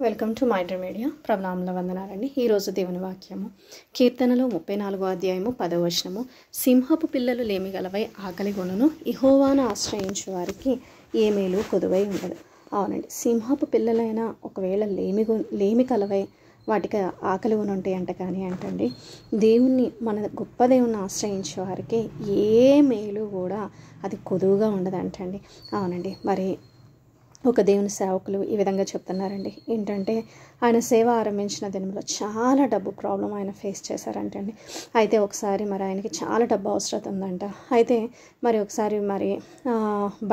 Welcome to Minder Media. ప్రభునామంలో వందనాలండి. ఈరోజు దేవుని వాక్యము కీర్తనలు 34వ అధ్యాయము 10వ వచనము. సింహపు పిల్లలు లేమిగలవై ఆకలిగొనును, యెహోవాను ఆశ్రయించు వారికి ఏ మేలు కొదువై ఉండదు. అవునండి, సింహపు పిల్లలైనా ఒకవేళ లేమి కలవై వాటికి ఆకలి కొని ఉంటాయి అంట, కానీ అంటండి దేవుణ్ణి, మన గొప్ప దేవుణ్ణి ఆశ్రయించే వారికి ఏ మేలు కూడా అది కొదువుగా ఉండదంటండి. అవునండి, మరి ఒక దేవుని సేవకులు ఈ విధంగా చెప్తున్నారండి. ఏంటంటే ఆయన సేవ ఆరంభించిన దినంలో చాలా డబ్బు ప్రాబ్లం ఆయన ఫేస్ చేశారంటండి. అయితే ఒకసారి మరి ఆయనకి చాలా డబ్బు అవసరం ఉందంట. అయితే మరి ఒకసారి మరి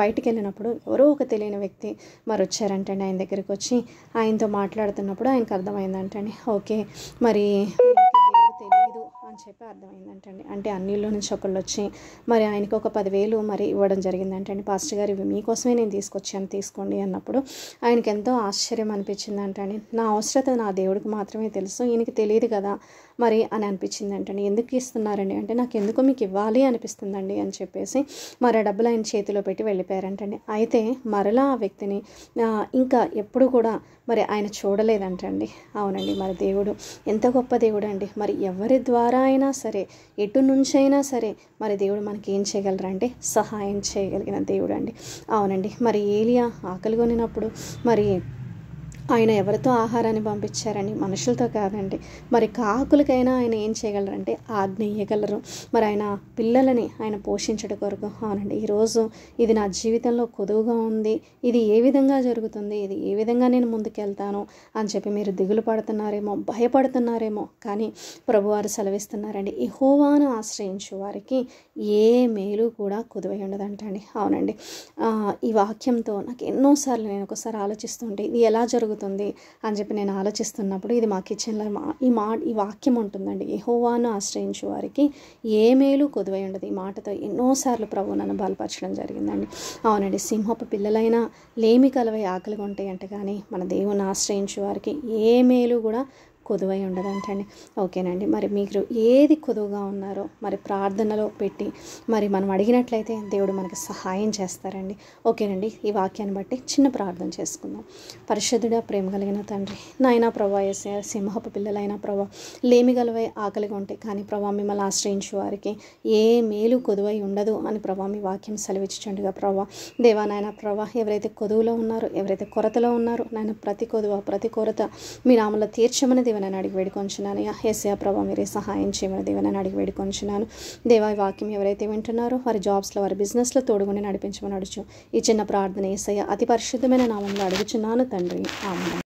బయటికి వెళ్ళినప్పుడు ఎవరో ఒక తెలియని వ్యక్తి మరి వచ్చారంటండి. ఆయన దగ్గరికి వచ్చి ఆయనతో మాట్లాడుతున్నప్పుడు ఆయనకు అర్థమైందంటండి, ఓకే మరి తెలియదు అని చెప్పి అర్థమైందంటండి. అంటే అన్నిలో నుంచి ఒకళ్ళు వచ్చి మరి ఆయనకి ఒక 10,000 మరి ఇవ్వడం జరిగిందంటండి. పాస్టర్ గారు, ఇవి మీకోసమే నేను తీసుకొచ్చాను, తీసుకోండి అన్నప్పుడు ఆయనకి ఎంతో ఆశ్చర్యం అనిపించిందంటండి. నా అవసరత నా దేవుడికి మాత్రమే తెలుసు, ఈయనకి తెలియదు కదా మరి అని అనిపించిందంటండి. ఎందుకు ఇస్తున్నారండి అంటే, నాకు ఎందుకో మీకు ఇవ్వాలి అనిపిస్తుందండి అని చెప్పేసి మరి ఆ డబ్బులు ఆయన చేతిలో పెట్టి వెళ్ళిపోయారంటండి. అయితే మరలా ఆ వ్యక్తిని ఇంకా ఎప్పుడు కూడా మరి ఆయన చూడలేదంటండి. అవునండి, మరి దేవుడు ఎంత గొప్ప దేవుడు అండి. మరి ఎవరి ద్వారా అయినా సరే, ఎటు నుంచైనా సరే మరి దేవుడు మనకి ఏం చేయగలరంటే సహాయం చేయగలిగిన దేవుడు అండి. అవునండి, మరి ఏలియా ఆకలి కొనినప్పుడు మరి ఆయన ఎవరితో ఆహారాన్ని పంపించారండి? మనుషులతో కాదండి. మరి కాకులకైనా ఆయన ఏం చేయగలరంటే ఆజ్ఞ ఇయ్యగలరు. మరి ఆయన పిల్లలని ఆయన పోషించడం కొరకు. అవునండి, ఈరోజు ఇది నా జీవితంలో కొదువుగా ఉంది, ఇది ఏ విధంగా జరుగుతుంది, ఇది ఏ విధంగా నేను ముందుకెళ్తాను అని చెప్పి మీరు దిగులు పడుతున్నారేమో, భయపడుతున్నారేమో, కానీ ప్రభువారు సెలవిస్తున్నారండి, యెహోవాను ఆశ్రయించు వారికి ఏ మేలు కూడా కొదువై ఉండదంటండి. అవునండి, ఈ వాక్యంతో నాకు ఎన్నోసార్లు నేను ఒకసారి ఆలోచిస్తుంటే ఇది ఎలా జరుగుతుంది అని చెప్పి నేను ఆలోచిస్తున్నప్పుడు ఇది మా కిచెన్లో ఈ వాక్యం ఉంటుందండి. యెహోవాను ఆశ్రయించు వారికి ఏ మేలు కొదువై ఉండదు. ఈ మాటతో ఎన్నోసార్లు ప్రభు నన్ను బలపరచడం జరిగిందండి. అవునండి, సింహపు పిల్లలైనా లేమి కలవై ఆకలిగా ఉంటాయి అంటే, కానీ మన దేవుని ఆశ్రయించు వారికి ఏ మేలు కూడా కొదువై ఉండదంటండి. ఓకేనండి, మరి మీరు ఏది కొదువుగా ఉన్నారో మరి ప్రార్థనలో పెట్టి మరి మనం అడిగినట్లయితే దేవుడు మనకి సహాయం చేస్తారండి. ఓకేనండి, ఈ వాక్యాన్ని బట్టి చిన్న ప్రార్థన చేసుకుందాం. పరిశుద్ధుడా, ప్రేమ కలిగిన తండ్రి, నాయనా ప్రభా, యేసయ్య, సింహపు పిల్లలైన ప్రభా లేమి గలవై ఆకలిగా ఉంటాయి, కానీ ప్రభా మిమ్మల్ని ఆశ్రయించు వారికి ఏ మేలు కొదువై ఉండదు అని ప్రభా మీ వాక్యం సెలవిచ్చుచుండగా ప్రభా దేవా, నాయన ప్రభా, ఎవరైతే కొదువులో ఉన్నారో, ఎవరైతే కొరతలో ఉన్నారో నాయన, ప్రతి కొదువ ప్రతి కొరత మీ నామలో తీర్చమని దేవనని అడిగి వేడుకొంచున్నాను. యేసయ్య ప్రభా, మీరే సహాయం చేయమని దేవనని అడిగి వేడుకొంచున్నాను. దేవా, ఈ వాక్యం ఎవరైతే వింటున్నారో వారి జాబ్స్లో, వారి బిజినెస్లో తోడుగుని నడిపించమని అడుచు ఈ చిన్న ప్రార్థన యేసయ్య అతి పరిశుద్ధమైన నామంలో అడుగుచున్నాను తండ్రి, ఆమేన్.